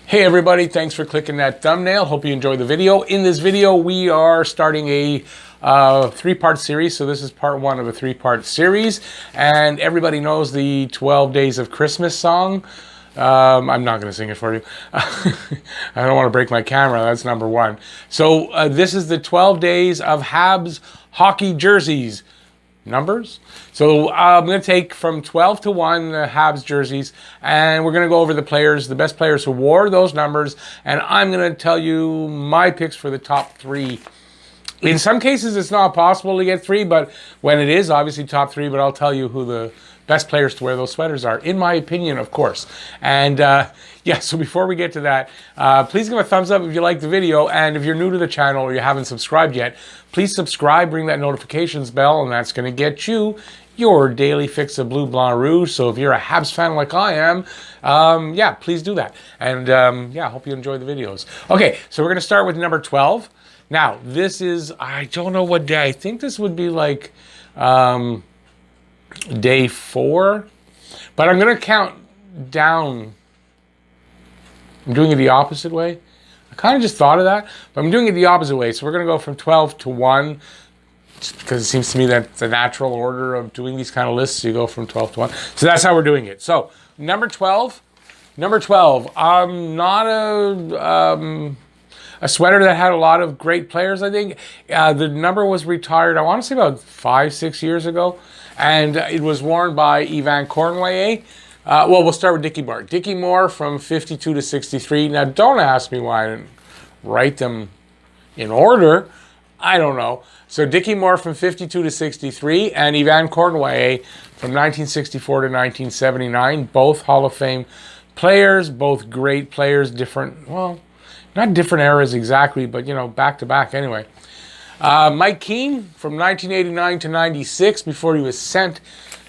Hey everybody, thanks for clicking that thumbnail. Hope you enjoyed the video. In this video, we are starting a three-part series. So this is part one of a three-part series. And everybody knows the 12 Days of Christmas song. I'm not going to sing it for you. I don't want to break my camera. That's number one. So this is the 12 Days of Habs hockey jerseys. Numbers. So I'm going to take from 12 to 1 the Habs jerseys, and we're going to go over the players, the best players who wore those numbers, and I'm going to tell you my picks for the top 3. In some cases, it's not possible to get 3, but when it is, obviously top 3, but I'll tell you who the best players to wear those sweaters are, in my opinion, of course. And yeah, so before we get to that, please give a thumbs up if you like the video, and if you're new to the channel or you haven't subscribed yet, please subscribe, ring that notifications bell, and that's going to get you your daily fix of Bleu Blanc Rouge. So if you're a Habs fan like I am, yeah, please do that. And yeah, I hope you enjoy the videos. Okay, so we're going to start with number 12. Now, this is, I don't know what day, I think this would be like day 4, but I'm going to count down. I'm doing it the opposite way. I kind of just thought of that, but I'm doing it the opposite way. So we're going to go from 12 to 1, just because it seems to me that's the natural order of doing these kind of lists. You go from 12 to 1. So that's how we're doing it. So number 12, not a sweater that had a lot of great players, I think. The number was retired, I want to say about 5-6 years ago, and it was worn by Yvan Cournoyer. Well, we'll start with Dickie Moore. Dickie Moore from 52 to 63. Now, don't ask me why I didn't write them in order. I don't know. So Dickie Moore from 52 to 63, and Yvan Cournoyer from 1964 to 1979. Both Hall of Fame players, both great players, different, well, not different eras exactly, but, you know, back to back anyway. Mike Keane from 1989 to 96 before he was sent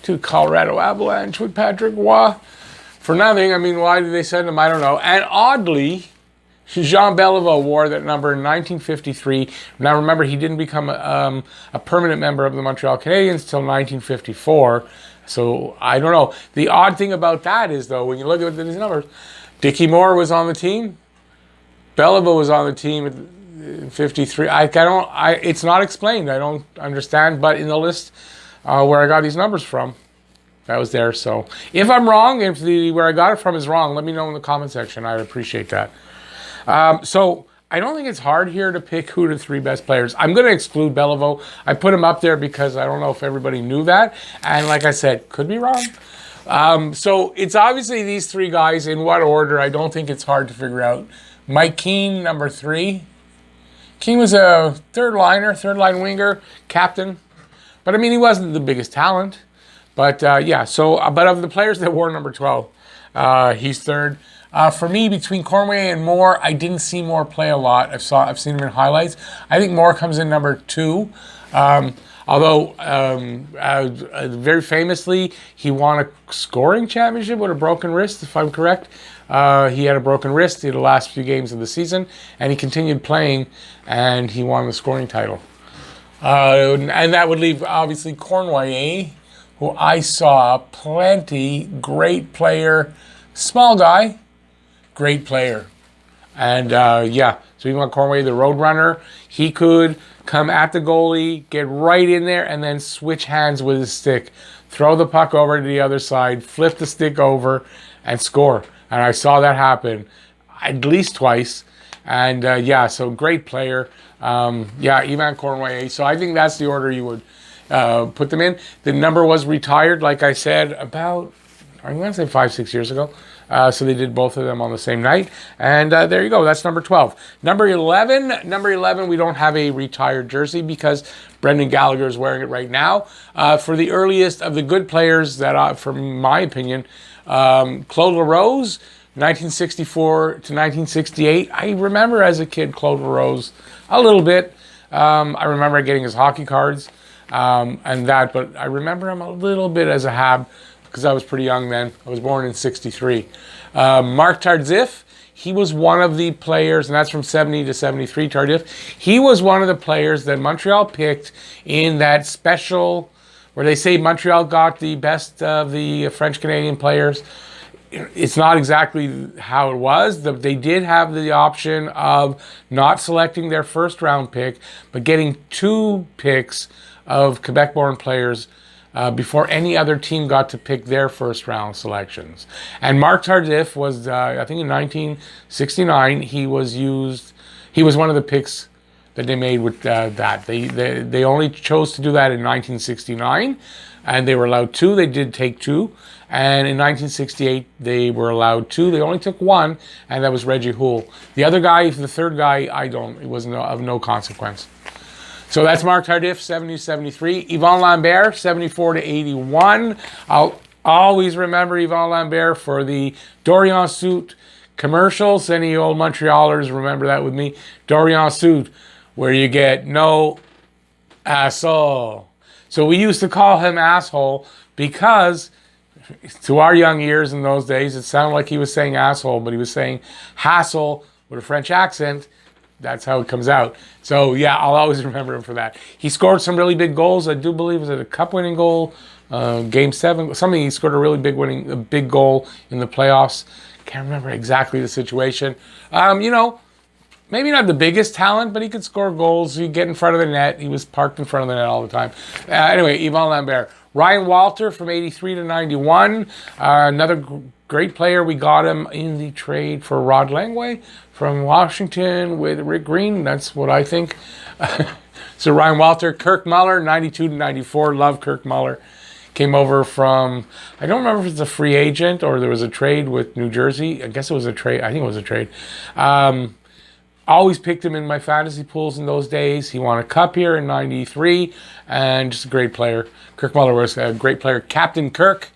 to Colorado Avalanche with Patrick Roy for nothing. I mean, why did they send him? I don't know. And oddly, Jean Beliveau wore that number in 1953. Now remember, he didn't become a permanent member of the Montreal Canadiens until 1954. So I don't know. The odd thing about that is, though, when you look at these numbers, Dickie Moore was on the team. Beliveau was on the team at 53. It's not explained. I don't understand. But in the list where I got these numbers from, that was there. So if I'm wrong, if where I got it from is wrong, let me know in the comment section. I'd appreciate that. So I don't think it's hard here to pick who the 3 best players. I'm going to exclude Beliveau. I put him up there because I don't know if everybody knew that. And like I said, could be wrong. So it's obviously these 3 guys. In what order, I don't think it's hard to figure out. Mike Keane, number 3. Keane was a third line winger, captain. But I mean, he wasn't the biggest talent. But yeah, so, but of the players that wore number 12, he's third. For me, between Cournoyer and Moore, I didn't see Moore play a lot. I've seen him in highlights. I think Moore comes in number 2. Although, very famously, he won a scoring championship with a broken wrist, if I'm correct. He had a broken wrist in the last few games of the season, and he continued playing, and he won the scoring title. And that would leave, obviously, Cournoyer, who I saw plenty, great player, small guy, great player. And yeah, so even Cournoyer, the road runner, he could come at the goalie, get right in there, and then switch hands with his stick, throw the puck over to the other side, flip the stick over, and score. And I saw that happen at least twice. And yeah, so great player. Yeah, Yvan Cournoyer. So I think that's the order you would put them in. The number was retired, like I said, about, I'm going to say 5-6 years ago. So they did both of them on the same night. And there you go. That's number 12. Number 11, we don't have a retired jersey because Brendan Gallagher is wearing it right now. For the earliest of the good players that, from my opinion, Claude LaRose, 1964 to 1968. I remember as a kid Claude LaRose a little bit. I remember getting his hockey cards and that, but I remember him a little bit as a Hab because I was pretty young then. I was born in 63. Mark Tarziff, he was one of the players, and that's from 70 to 73, Tarziff. He was one of the players that Montreal picked in that special where they say Montreal got the best of the French-Canadian players. it's not exactly how it was. They did have the option of not selecting their first round pick, but getting 2 picks of Quebec-born players before any other team got to pick their first round selections. And Mark Tarziff was, I think in 1969, he was one of the picks that they made with that. They only chose to do that in 1969, and they were allowed 2. They did take 2. And in 1968, they were allowed 2. They only took 1, and that was Reggie Houle. The other guy, the third guy, it was of no consequence. So that's Mark Tarziff, 70-73. Yvon Lambert, 74-81. I'll always remember Yvon Lambert for the Dorian suit commercials. Any old Montrealers remember that with me. Dorian suit, where you get no asshole. So we used to call him asshole because to our young ears in those days, it sounded like he was saying asshole, but he was saying hassle with a French accent. That's how it comes out. So yeah, I'll always remember him for that. He scored some really big goals. I do believe it was a cup-winning goal, Game 7. Something he scored a big goal in the playoffs. Can't remember exactly the situation. Maybe not the biggest talent, but he could score goals. He'd get in front of the net. He was parked in front of the net all the time. Anyway, Yvon Lambert. Ryan Walter from 83 to 91. Another great player. We got him in the trade for Rod Langway from Washington with Rick Green. That's what I think. So Ryan Walter. Kirk Muller, 92 to 94. Love Kirk Muller. Came over from, I don't remember if it's a free agent or there was a trade with New Jersey. I guess it was a trade. I think it was a trade. Always picked him in my fantasy pools in those days. He won a cup here in 93, and just a great player. Kirk Muller was a great player. Captain Kirk.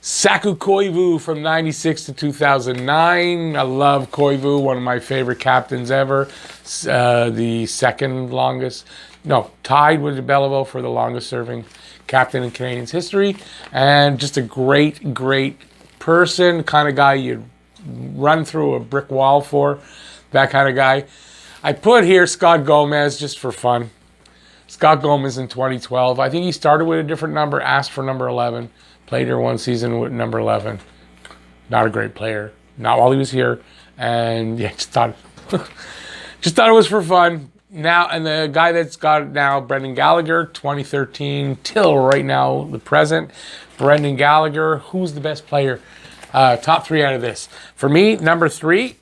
Saku Koivu from 96 to 2009. I love Koivu, one of my favorite captains ever. The second longest, tied with Beliveau for the longest serving captain in Canadians history. And just a great, great person, kind of guy you'd run through a brick wall for. That kind of guy. I put here Scott Gomez just for fun. Scott Gomez in 2012. I think he started with a different number, asked for number 11. Played here one season with number 11. Not a great player. Not while he was here. And yeah, just thought it was for fun. Now, and the guy that's got it now, Brendan Gallagher, 2013 till right now, the present. Brendan Gallagher, who's the best player? Top 3 out of this. For me, number 3.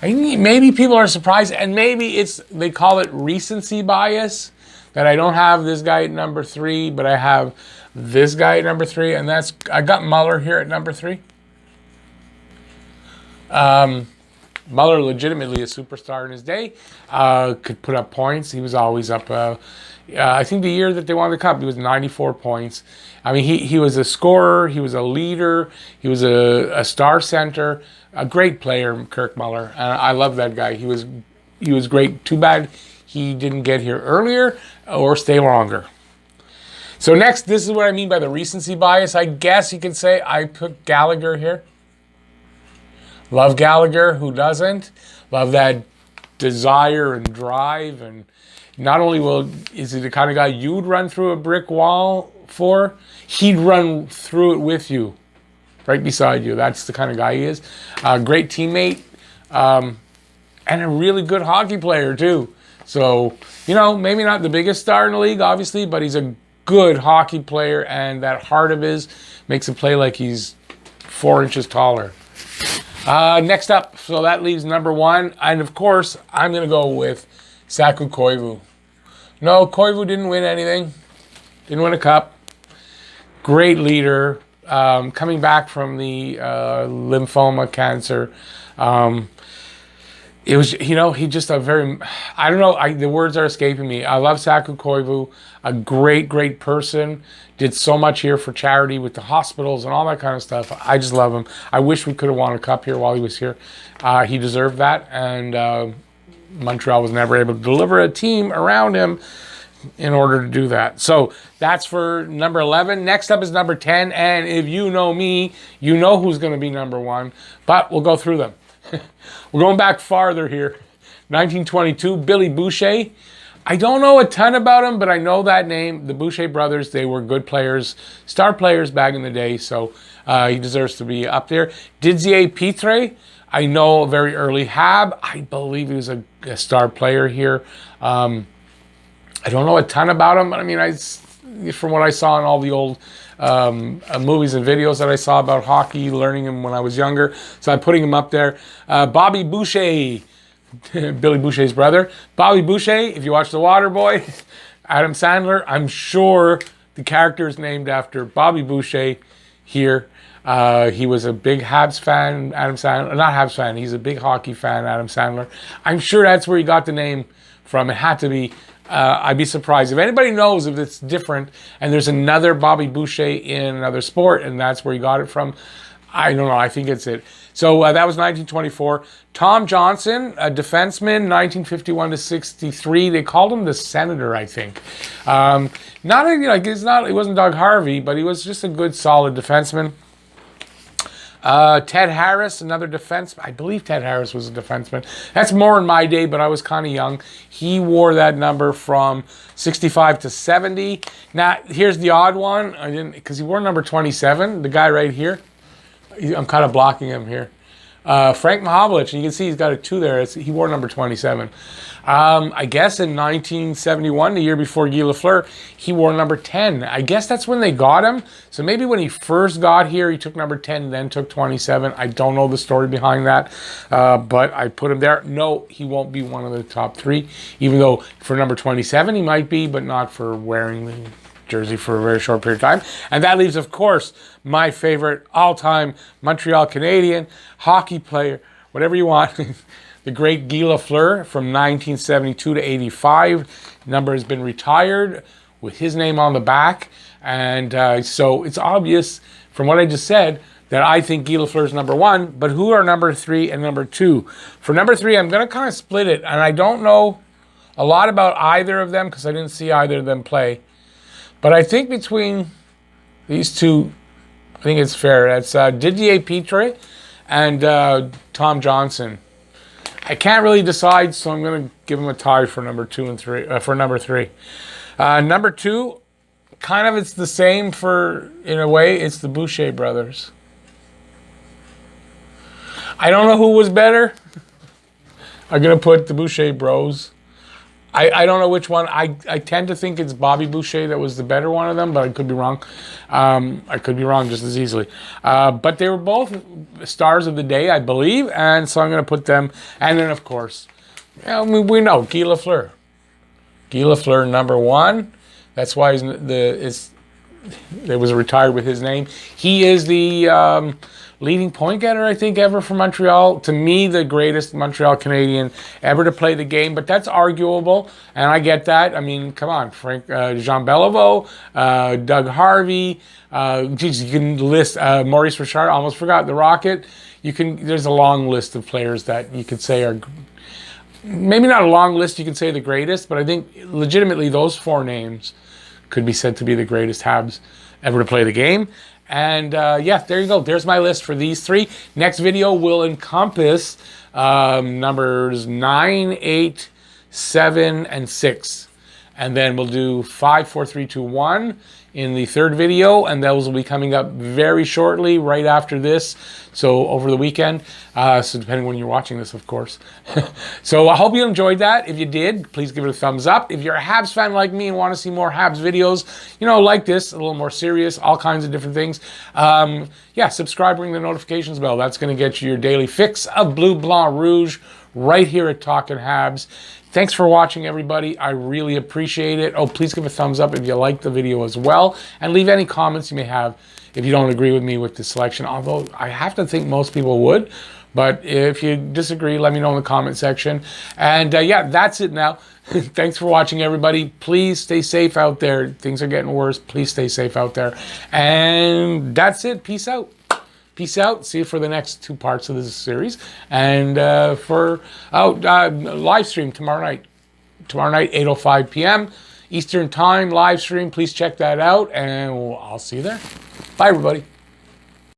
I think maybe people are surprised, and maybe they call it recency bias, that I don't have this guy at number 3, but I have this guy at number 3, and I got Muller here at number 3. Muller, legitimately a superstar in his day, could put up points. He was always up. I think the year that they won the cup, he was 94 points. I mean, he was a scorer. He was a leader. He was a star center. A great player, Kirk Muller. I love that guy. He was great. Too bad he didn't get here earlier or stay longer. So next, this is what I mean by the recency bias. I guess you could say I put Gallagher here. Love Gallagher. Who doesn't? Love that desire and drive. And not only is he the kind of guy you'd run through a brick wall for, he'd run through it with you. Right beside you. That's the kind of guy he is. Great teammate. And a really good hockey player, too. So, maybe not the biggest star in the league, obviously, but he's a good hockey player, and that heart of his makes him play like he's 4 inches taller. Next up, so that leaves number 1. And, of course, I'm going to go with Saku Koivu. No, Koivu didn't win anything. Didn't win a cup. Great leader. Coming back from the lymphoma cancer. It was, he just a very, I don't know, the words are escaping me. I love Saku Koivu, a great, great person. Did so much here for charity with the hospitals and all that kind of stuff. I just love him. I wish we could have won a cup here while he was here. He deserved that, and Montreal was never able to deliver a team around him in order to do that. So that's for number 11. Next up is number 10, and if you know me, you know who's going to be number 1, but we'll go through them. We're going back farther here. 1922, Billy Boucher. I don't know a ton about him, but I know that name. The Boucher brothers, they were good players, star players back in the day, so he deserves to be up there. Didier Pitre, I know a very early Hab. I believe he was a star player here. I don't know a ton about him, but I mean, from what I saw in all the old movies and videos that I saw about hockey, learning him when I was younger, so I'm putting him up there. Bobby Boucher, Billy Boucher's brother. Bobby Boucher, if you watch The Waterboy, Adam Sandler, I'm sure the character is named after Bobby Boucher here. He was a big Habs fan, Adam Sandler. Not Habs fan, he's a big hockey fan, Adam Sandler. I'm sure that's where he got the name from. It had to be. I'd be surprised if anybody knows if it's different and there's another Bobby Boucher in another sport and that's where he got it from. I don't know. I think it's it. So that was 1924. Tom Johnson, a defenseman, 1951 to 63. They called him the Senator, I think. It wasn't Doug Harvey, but he was just a good, solid defenseman. Ted Harris, another defenseman. I believe Ted Harris was a defenseman. That's more in my day, but I was kind of young. He wore that number from 65 to 70. Now, here's the odd one. Because he wore number 27, the guy right here. I'm kind of blocking him here. Frank Mahovlich, and you can see he's got a 2 there. He wore number 27. I guess in 1971, the year before Gila Fleur, he wore number 10. I guess that's when they got him. So maybe when he first got here, he took number 10, then took 27. I don't know the story behind that, but I put him there. No, he won't be one of the top 3, even though for number 27 he might be, but not for wearing the jersey for a very short period of time. And that leaves, of course, my favorite all-time Montreal Canadian hockey player, whatever you want, the great Gila Fleur from 1972 to 85. Number has been retired with his name on the back. And so it's obvious from what I just said that I think Gila Fleur is number 1. But who are number 3 and number 2? For number 3, I'm going to kind of split it. And I don't know a lot about either of them because I didn't see either of them play. But I think between these two, I think it's fair. That's Didier Pitre and Tom Johnson. I can't really decide, so I'm going to give him a tie for number 2 and 3. For number 3, number 2, kind of it's the same in a way. It's the Boucher brothers. I don't know who was better. I'm going to put the Boucher bros. I don't know which one. I tend to think it's Bobby Boucher that was the better one of them, but I could be wrong. I could be wrong just as easily. But they were both stars of the day, I believe, and so I'm going to put them. And then, of course, we know Gila Fleur. Gila Fleur, number 1. That's why it was retired with his name. He is the leading point getter, I think, ever for Montreal. To me, the greatest Montreal Canadian ever to play the game, but that's arguable, and I get that. I mean, come on, Jean Beliveau, Doug Harvey, you can list Maurice Richard, almost forgot, the Rocket. There's a long list of players that you could say are, maybe not a long list, you could say the greatest, but I think legitimately those 4 names could be said to be the greatest Habs ever to play the game. And yeah, there you go. There's my list for these 3. Next video will encompass numbers 9, 8, 7, and 6. And then we'll do 5, 4, 3, 2, 1 in the 3rd video. And those will be coming up very shortly, right after this. So over the weekend. So depending when you're watching this, of course. So I hope you enjoyed that. If you did, please give it a thumbs up. If you're a Habs fan like me and want to see more Habs videos, like this, a little more serious, all kinds of different things, yeah, subscribe, ring the notifications bell. That's going to get you your daily fix of Bleu, Blanc, Rouge right here at Talkin' Habs. Thanks for watching, everybody. I really appreciate it. Oh, please give a thumbs up if you liked the video as well. And leave any comments you may have if you don't agree with me with the selection. Although I have to think most people would. But if you disagree, let me know in the comment section. And yeah, that's it now. Thanks for watching, everybody. Please stay safe out there. Things are getting worse. Please stay safe out there. And that's it. Peace out. Peace out. See you for the next 2 parts of this series. And live stream tomorrow night. Tomorrow night, 8:05 p.m. Eastern Time live stream. Please check that out. And I'll see you there. Bye, everybody.